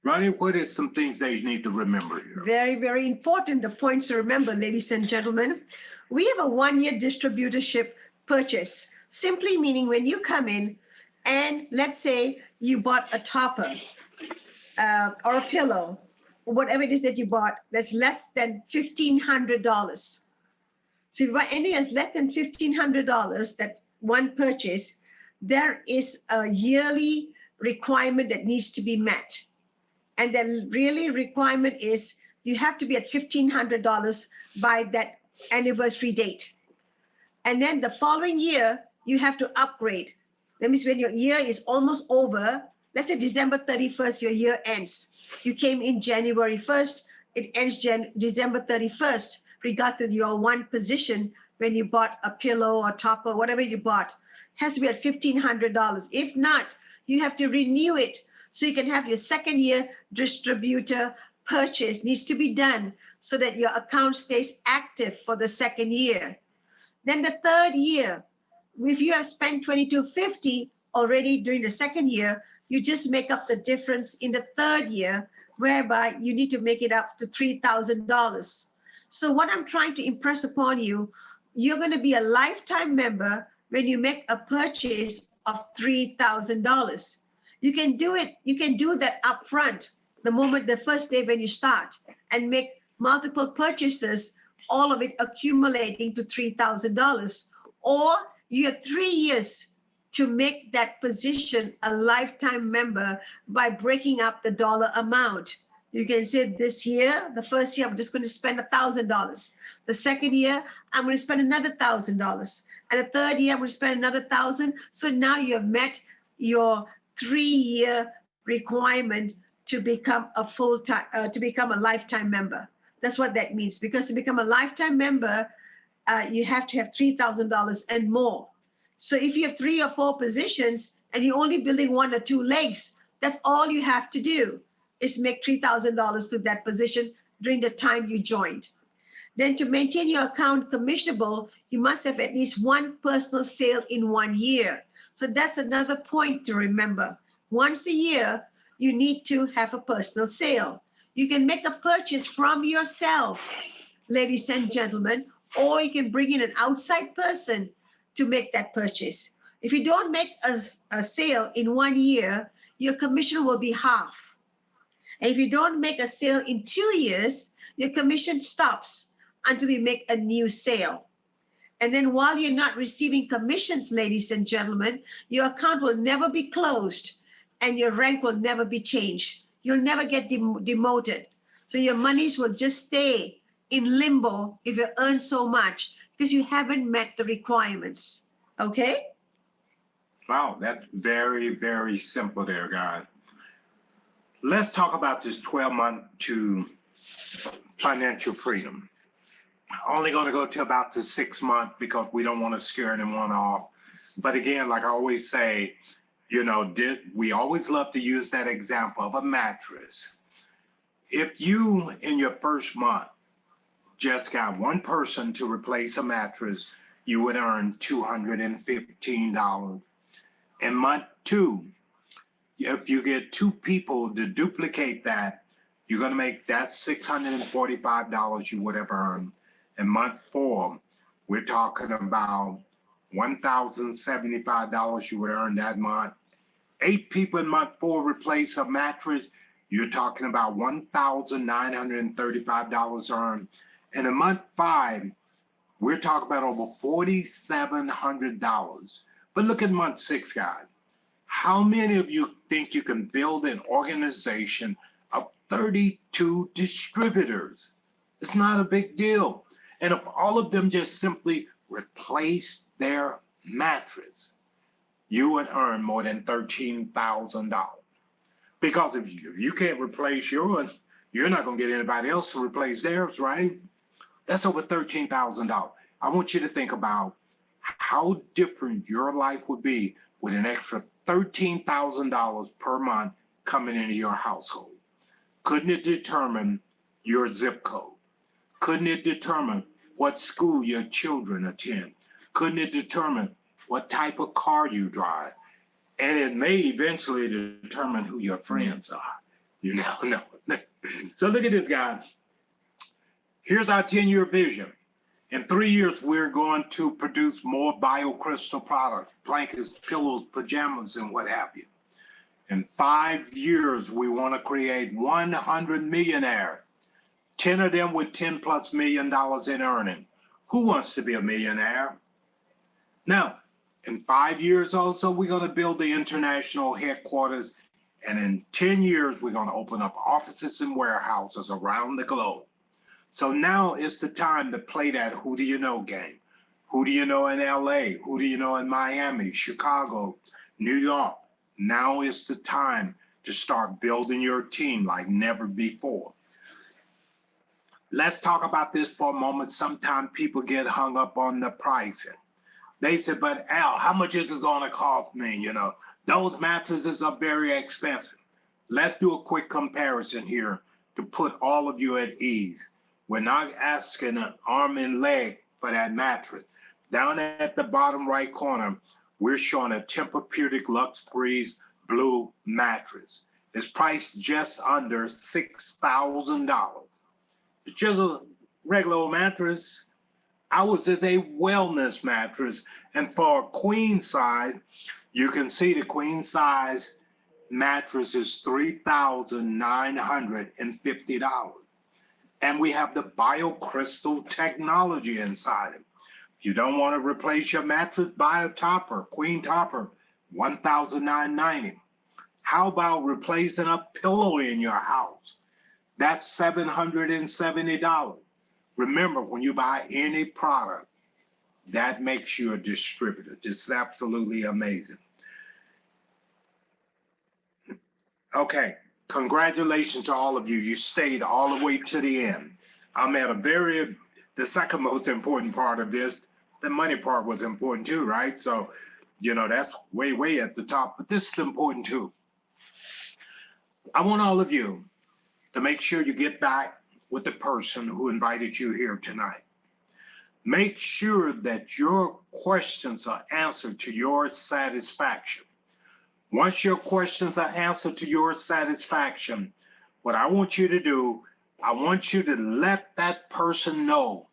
A: Ronnie, what is some things that you need to remember here?
B: Very important, the points to remember, ladies and gentlemen. We have a 1-year distributorship purchase, simply meaning when you come in and let's say you bought a topper or a pillow, or whatever it is that you bought, that's less than $1,500. So if you buy anything that's less than $1,500, that one purchase, there is a yearly requirement that needs to be met. And the really requirement is you have to be at $1,500 by that anniversary date. And then the following year, you have to upgrade. That means when your year is almost over, let's say December 31st, your year ends. You came in January 1st, it ends December 31st, regardless of your 1 position when you bought a pillow or topper, whatever you bought, has to be at $1,500. If not, you have to renew it so you can have your 2nd year distributor purchase needs to be done so that your account stays active for the second year. Then the third year, if you have spent $22.50 already during the second year, you just make up the difference in the third year, whereby you need to make it up to $3,000. So what I'm trying to impress upon you, you're going to be a lifetime member when you make a purchase of $3,000. You can do it. You can do that upfront, the first day when you start, and make multiple purchases, all of it accumulating to $3,000. Or you have 3 years to make that position a lifetime member by breaking up the dollar amount. You can say this year, the first year, I'm just going to spend $1,000. The second year, I'm going to spend another $1,000. And the third year, I'm going to spend another $1,000. So now you have met your 3-year requirement to become a full-time, to become a lifetime member. That's what that means. Because to become a lifetime member, you have to have $3,000 and more. So if you have 3 or 4 positions and you're only building 1 or 2 legs, that's all you have to do is make $3,000 to that position during the time you joined. Then to maintain your account commissionable, you must have at least 1 personal sale in 1 year. So that's another point to remember. Once a year, you need to have a personal sale. You can make a purchase from yourself, ladies and gentlemen, or you can bring in an outside person to make that purchase. If you don't make a sale in 1 year, your commission will be half. And if you don't make a sale in 2 years, your commission stops until you make a new sale. And then while you're not receiving commissions, ladies and gentlemen, your account will never be closed and your rank will never be changed. You'll never get demoted. So your monies will just stay in limbo if you earn so much because you haven't met the requirements. Okay?
A: Wow, that's very, very simple there, guys. Let's talk about this 12-month to financial freedom. Only going to go to about the 6 month because we don't want to scare anyone off. But again, like I always say, you know, we always love to use that example of a mattress. If you, in your first month, just got 1 person to replace a mattress, you would earn $215. In month 2, if you get 2 people to duplicate that, you're going to make that $645 you would have earned. In month 4, we're talking about $1,075 you would earn that month. 8 people in month 4 replace a mattress, you're talking about $1,935 earned. And in month 5, we're talking about over $4,700. But look at month 6, guys. How many of you think you can build an organization of 32 distributors? It's not a big deal. And if all of them just simply replace their mattress, you would earn more than $13,000. Because if you can't replace yours, you're not going to get anybody else to replace theirs, right? That's over $13,000. I want you to think about how different your life would be with an extra $13,000 per month coming into your household. Couldn't it determine your zip code? Couldn't it determine what school your children attend? Couldn't it determine what type of car you drive? And it may eventually determine who your friends are. You never know. So look at this, guy. Here's our 10-year vision. In 3 years, we're going to produce more Biocrystal products, blankets, pillows, pajamas, and what have you. In 5 years, we want to create 100 millionaires, 10 of them with $10+ million in earning. Who wants to be a millionaire? Now, in 5 years also, we're going to build the international headquarters. And in 10 years, we're going to open up offices and warehouses around the globe. So now is the time to play that who do you know game. Who do you know in LA? Who do you know in Miami, Chicago, New York? Now is the time to start building your team like never before. Let's talk about this for a moment. Sometimes people get hung up on the pricing. They said, but Al, how much is it going to cost me? You know, those mattresses are very expensive. Let's do a quick comparison here to put all of you at ease. We're not asking an arm and leg for that mattress. Down at the bottom right corner, we're showing a Tempur-Pedic Luxe Breeze Blue mattress. It's priced just under $6,000. It's just a regular old mattress. Ours is a wellness mattress. And for a queen size, you can see the queen size mattress is $3,950. And we have the Biocrystal technology inside it. If you don't want to replace your mattress, buy a topper, queen topper, $1,990. How about replacing a pillow in your house? That's $770. Remember, when you buy any product, that makes you a distributor. This is absolutely amazing. Okay, congratulations to all of you. You stayed all the way to the end. I'm at the second most important part of this. The money part was important too, right? So, that's way, way at the top, but this is important too. I want all of you to make sure you get back with the person who invited you here tonight. Make sure that your questions are answered to your satisfaction. Once your questions are answered to your satisfaction, what I want you to do, I want you to let that person know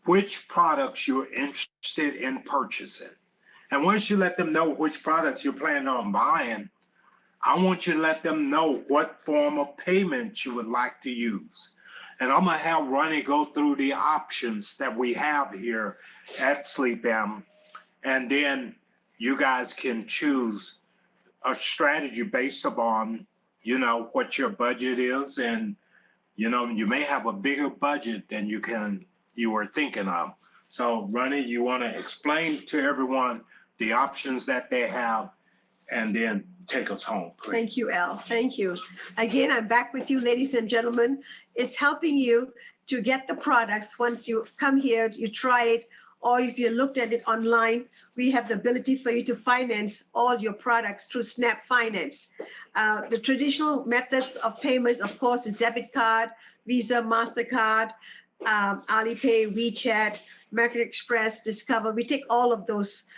A: which products you're interested in purchasing. And once you let them know which products you're planning on buying, I want you to let them know what form of payment you would like to use. And I'm going to have Ronnie go through the options that we have here at Sleepm. And then you guys can choose a strategy based upon, what your budget is. And, you may have a bigger budget than you were thinking of. So, Ronnie, you want to explain to everyone the options that they have and then take us home, please.
B: Thank you, Al. Thank you. Again, I'm back with you, ladies and gentlemen. It's helping you to get the products. Once you come here, you try it, or if you looked at it online, we have the ability for you to finance all your products through Snap Finance. The traditional methods of payments, of course, is debit card, Visa, MasterCard, Alipay, WeChat, American Express, Discover. We take all of those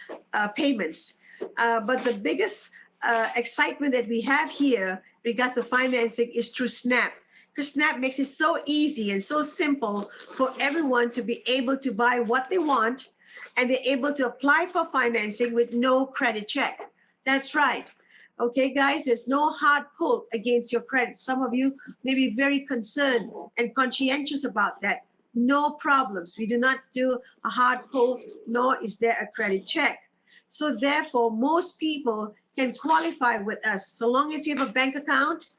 B: payments. But the biggest excitement that we have here regards to financing is through Snap. Because Snap makes it so easy and so simple for everyone to be able to buy what they want, and they're able to apply for financing with no credit check. That's right. Okay, guys, there's no hard pull against your credit. Some of you may be very concerned and conscientious about that. No problems. We do not do a hard pull, nor is there a credit check. So therefore, most people can qualify with us so long as you have a bank account.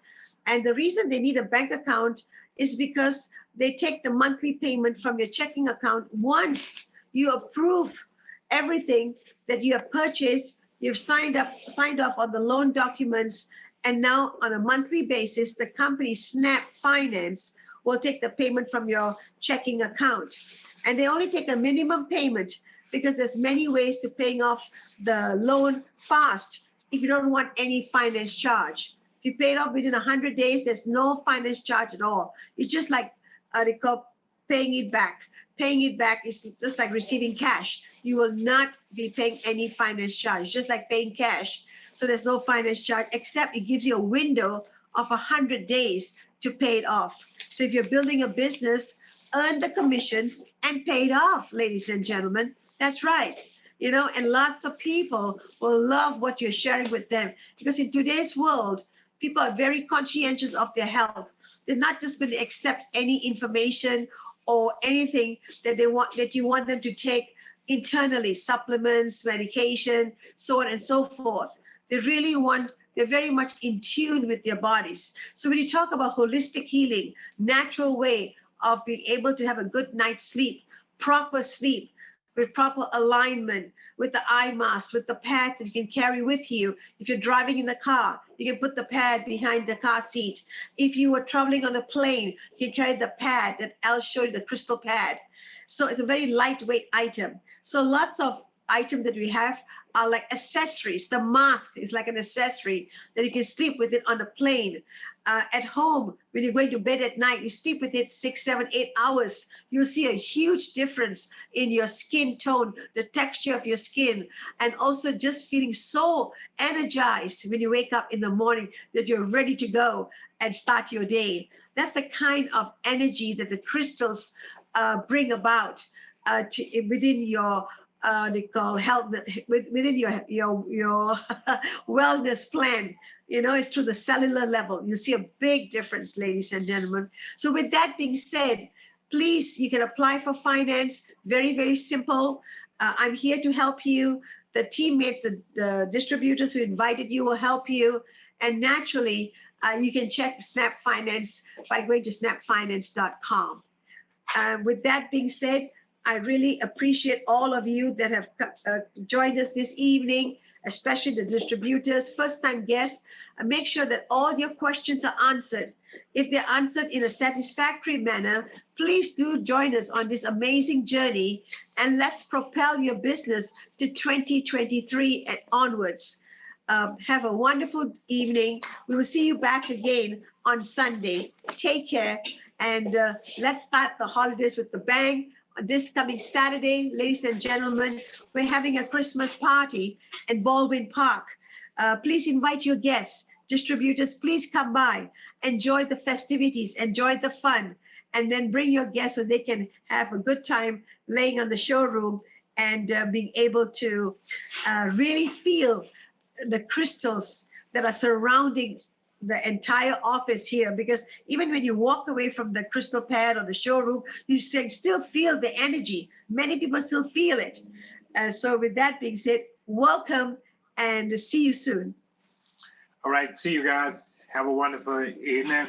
B: And the reason they need a bank account is because they take the monthly payment from your checking account. Once you approve everything that you have purchased, you've signed off on the loan documents, and now on a monthly basis, the company Snap Finance will take the payment from your checking account. And they only take a minimum payment because there's many ways to paying off the loan fast if you don't want any finance charge. If you pay it off within 100 days, there's no finance charge at all. It's just like they call paying it back. Paying it back is just like receiving cash. You will not be paying any finance charge, just like paying cash. So there's no finance charge, except it gives you a window of 100 days to pay it off. So if you're building a business, earn the commissions and pay it off, ladies and gentlemen. That's right. And lots of people will love what you're sharing with them, because in today's world, people are very conscientious of their health. They're not just going to accept any information or anything that you want them to take internally, supplements, medication, so on and so forth. They're very much in tune with their bodies. So when you talk about holistic healing, natural way of being able to have a good night's sleep, proper sleep, with proper alignment, with the eye mask, with the pads that you can carry with you. If you're driving in the car, you can put the pad behind the car seat. If you were traveling on a plane, you can carry the pad that Al showed you, the crystal pad. So it's a very lightweight item. So lots of items that we have are like accessories. The mask is like an accessory that you can sleep with it on the plane. At home, when you're going to bed at night, you sleep with it 6, 7, 8 hours. You'll see a huge difference in your skin tone, the texture of your skin, and also just feeling so energized when you wake up in the morning that you're ready to go and start your day. That's the kind of energy that the crystals bring about within your they call health, within your wellness plan. You know, it's through the cellular level. You see a big difference, ladies and gentlemen. So with that being said, please, you can apply for finance. Very, very simple. I'm here to help you. The teammates, the distributors who invited you will help you. And naturally, you can check Snap Finance by going to snapfinance.com. With that being said, I really appreciate all of you that have joined us this evening, especially the distributors, first-time guests. Make sure that all your questions are answered. If they're answered in a satisfactory manner, please do join us on this amazing journey, and let's propel your business to 2023 and onwards. Have a wonderful evening. We will see you back again on Sunday. Take care, and let's start the holidays with the bang. This coming Saturday, ladies and gentlemen, we're having a Christmas party in Baldwin Park. Please invite your guests, distributors, please come by, enjoy the festivities, enjoy the fun, and then bring your guests so they can have a good time laying on the showroom and being able to really feel the crystals that are surrounding the entire office here, because even when you walk away from the crystal pad or the showroom, you still feel the energy. Many people still feel it. So with that being said, welcome and see you soon.
A: All right, see you guys. Have a wonderful evening.